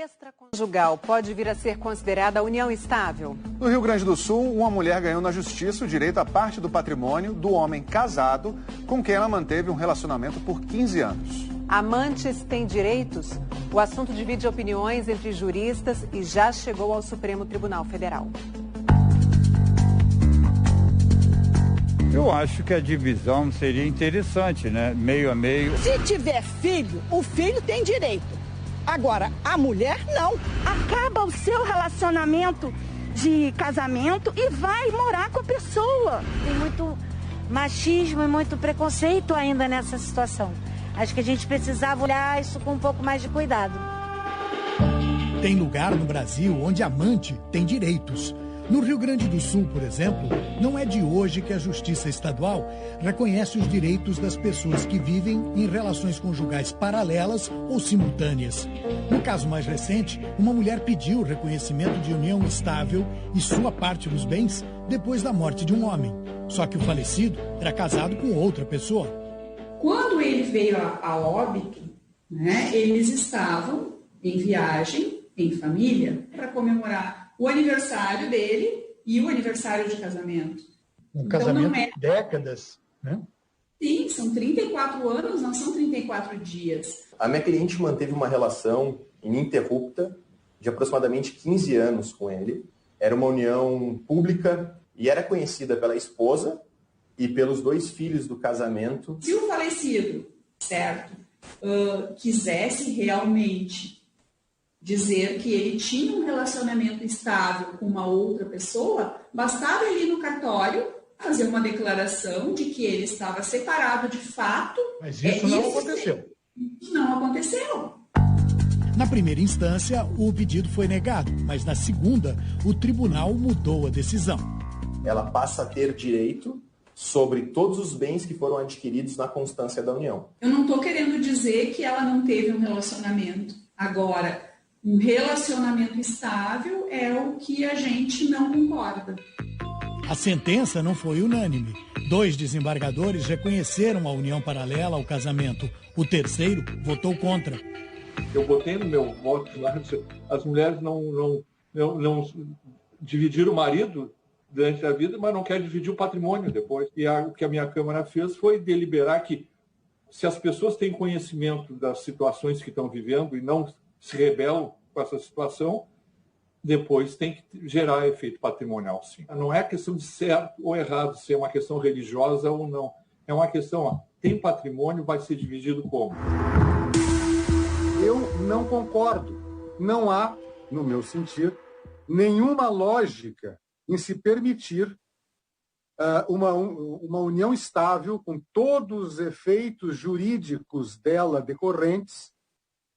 extraconjugal pode vir a ser considerada união estável? No Rio Grande do Sul, uma mulher ganhou na justiça o direito a parte do patrimônio do homem casado com quem ela manteve um relacionamento por 15 anos. Amantes têm direitos? O assunto divide opiniões entre juristas e já chegou ao Supremo Tribunal Federal. Eu acho que a divisão seria interessante, né? Meio a meio. Se tiver filho, o filho tem direito. Agora, a mulher não. Acaba o seu relacionamento de casamento e vai morar com a pessoa. Tem muito machismo e muito preconceito ainda nessa situação. Acho que a gente precisava olhar isso com um pouco mais de cuidado. Tem lugar no Brasil onde amante tem direitos. No Rio Grande do Sul, por exemplo, não é de hoje que a Justiça Estadual reconhece os direitos das pessoas que vivem em relações conjugais paralelas ou simultâneas. No caso mais recente, uma mulher pediu o reconhecimento de união estável e sua parte dos bens depois da morte de um homem. Só que o falecido era casado com outra pessoa. Quando ele veio a óbito, eles estavam em viagem, em família, para comemorar o aniversário dele e o aniversário de casamento. Um casamento de décadas, né? Sim, são 34 anos, não são 34 dias. A minha cliente manteve uma relação ininterrupta de aproximadamente 15 anos com ele. Era uma união pública e era conhecida pela esposa e pelos 2 filhos do casamento. Se o falecido, certo, quisesse realmente dizer que ele tinha um relacionamento estável com uma outra pessoa, bastava ele ir no cartório fazer uma declaração de que ele estava separado de fato. Mas isso não aconteceu. Não aconteceu. Na primeira instância, o pedido foi negado, mas na segunda, o tribunal mudou a decisão. Ela passa a ter direito sobre todos os bens que foram adquiridos na constância da união. Eu não estou querendo dizer que ela não teve um relacionamento. Agora, um relacionamento estável é o que a gente não concorda. A sentença não foi unânime. 2 desembargadores reconheceram a união paralela ao casamento. O terceiro votou contra. Eu botei no meu voto lá, as mulheres não dividiram o marido durante a vida, mas não querem dividir o patrimônio depois. E o que a minha Câmara fez foi deliberar que, se as pessoas têm conhecimento das situações que estão vivendo e não se rebelam com essa situação, depois tem que gerar efeito patrimonial, sim. Não é questão de certo ou errado, se é uma questão religiosa ou não. É uma questão, tem patrimônio, vai ser dividido como? Eu não concordo. Não há, no meu sentir, nenhuma lógica em se permitir uma união estável com todos os efeitos jurídicos dela decorrentes,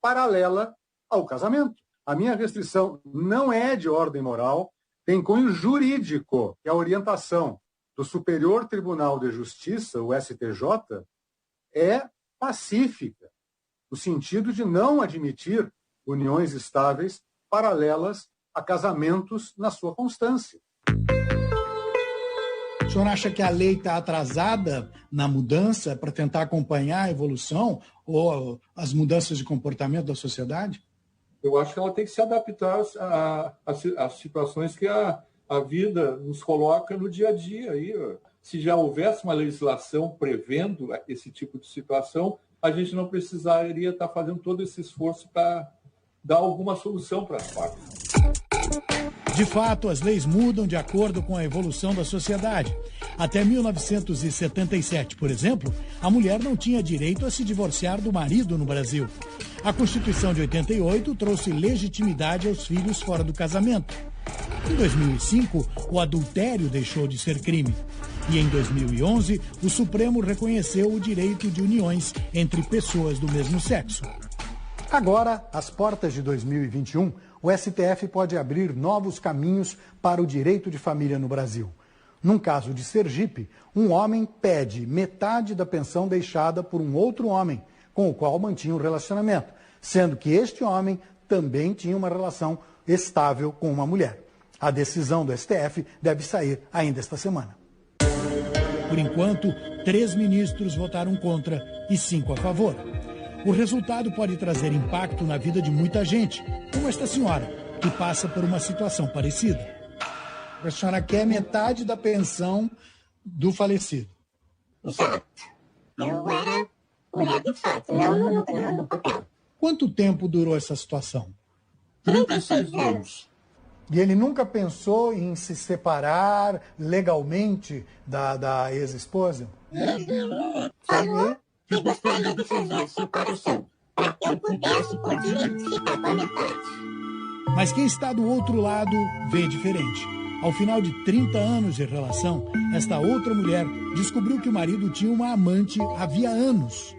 paralela ao casamento. A minha restrição não é de ordem moral, tem cunho jurídico, que a orientação do Superior Tribunal de Justiça, o STJ, é pacífica, no sentido de não admitir uniões estáveis paralelas a casamentos na sua constância. O senhor acha que a lei está atrasada na mudança para tentar acompanhar a evolução ou as mudanças de comportamento da sociedade? Eu acho que ela tem que se adaptar às situações que a vida nos coloca no dia a dia. Aí, se já houvesse uma legislação prevendo esse tipo de situação, a gente não precisaria estar fazendo todo esse esforço para dar alguma solução para as partes. De fato, as leis mudam de acordo com a evolução da sociedade. Até 1977, por exemplo, a mulher não tinha direito a se divorciar do marido no Brasil. A Constituição de 88 trouxe legitimidade aos filhos fora do casamento. Em 2005, o adultério deixou de ser crime. E em 2011, o Supremo reconheceu o direito de uniões entre pessoas do mesmo sexo. Agora, às portas de 2021, o STF pode abrir novos caminhos para o direito de família no Brasil. Num caso de Sergipe, um homem pede metade da pensão deixada por um outro homem, com o qual mantinha um relacionamento, sendo que este homem também tinha uma relação estável com uma mulher. A decisão do STF deve sair ainda esta semana. Por enquanto, 3 ministros votaram contra e 5 a favor. O resultado pode trazer impacto na vida de muita gente, como esta senhora, que passa por uma situação parecida. A senhora quer metade da pensão do falecido. Exato. Eu era mulher de fato, não no papel. Quanto tempo durou essa situação? 36 anos. E ele nunca pensou em se separar legalmente da ex-esposa? Falou que gostaria de fazer a separação, para que eu pudesse por direito ficar com a metade. Mas quem está do outro lado vê diferente. Ao final de 30 anos de relação, esta outra mulher descobriu que o marido tinha uma amante havia anos.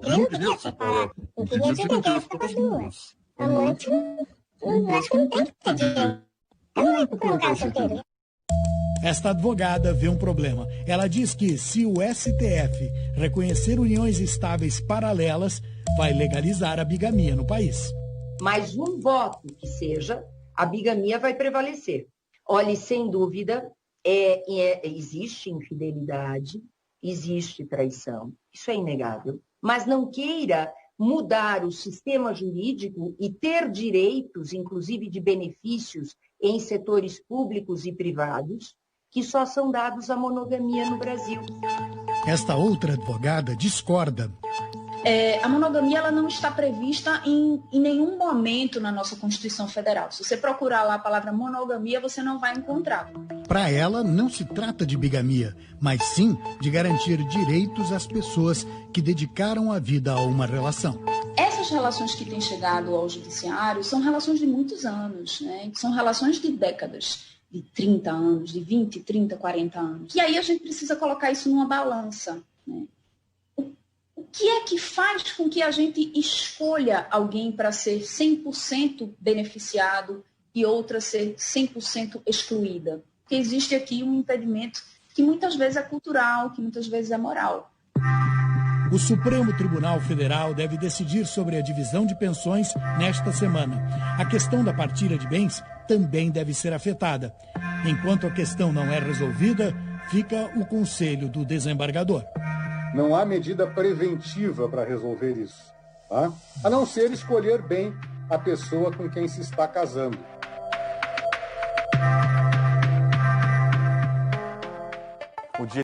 Eu não queria separar, eu queria dividir as poucas duas. Amante, acho que não tem que ter dinheiro. Eu não vou procurar um cara solteiro. Esta advogada vê um problema. Ela diz que se o STF reconhecer uniões estáveis paralelas, vai legalizar a bigamia no país. Mas um voto que seja, a bigamia vai prevalecer. Olhe, sem dúvida, existe infidelidade, existe traição, isso é inegável. Mas não queira mudar o sistema jurídico e ter direitos, inclusive de benefícios, em setores públicos e privados, que só são dados à monogamia no Brasil. Esta outra advogada discorda. A monogamia ela não está prevista em nenhum momento na nossa Constituição Federal. Se você procurar lá a palavra monogamia, você não vai encontrar. Para ela, não se trata de bigamia, mas sim de garantir direitos às pessoas que dedicaram a vida a uma relação. Essas relações que têm chegado ao judiciário são relações de muitos anos, né? São relações de décadas, de 30 anos, de 20, 30, 40 anos. E aí a gente precisa colocar isso numa balança, né? O que é que faz com que a gente escolha alguém para ser 100% beneficiado e outra ser 100% excluída? Porque existe aqui um impedimento que muitas vezes é cultural, que muitas vezes é moral. O Supremo Tribunal Federal deve decidir sobre a divisão de pensões nesta semana. A questão da partilha de bens também deve ser afetada. Enquanto a questão não é resolvida, fica o conselho do desembargador. Não há medida preventiva para resolver isso, tá? A não ser escolher bem a pessoa com quem se está casando. O dia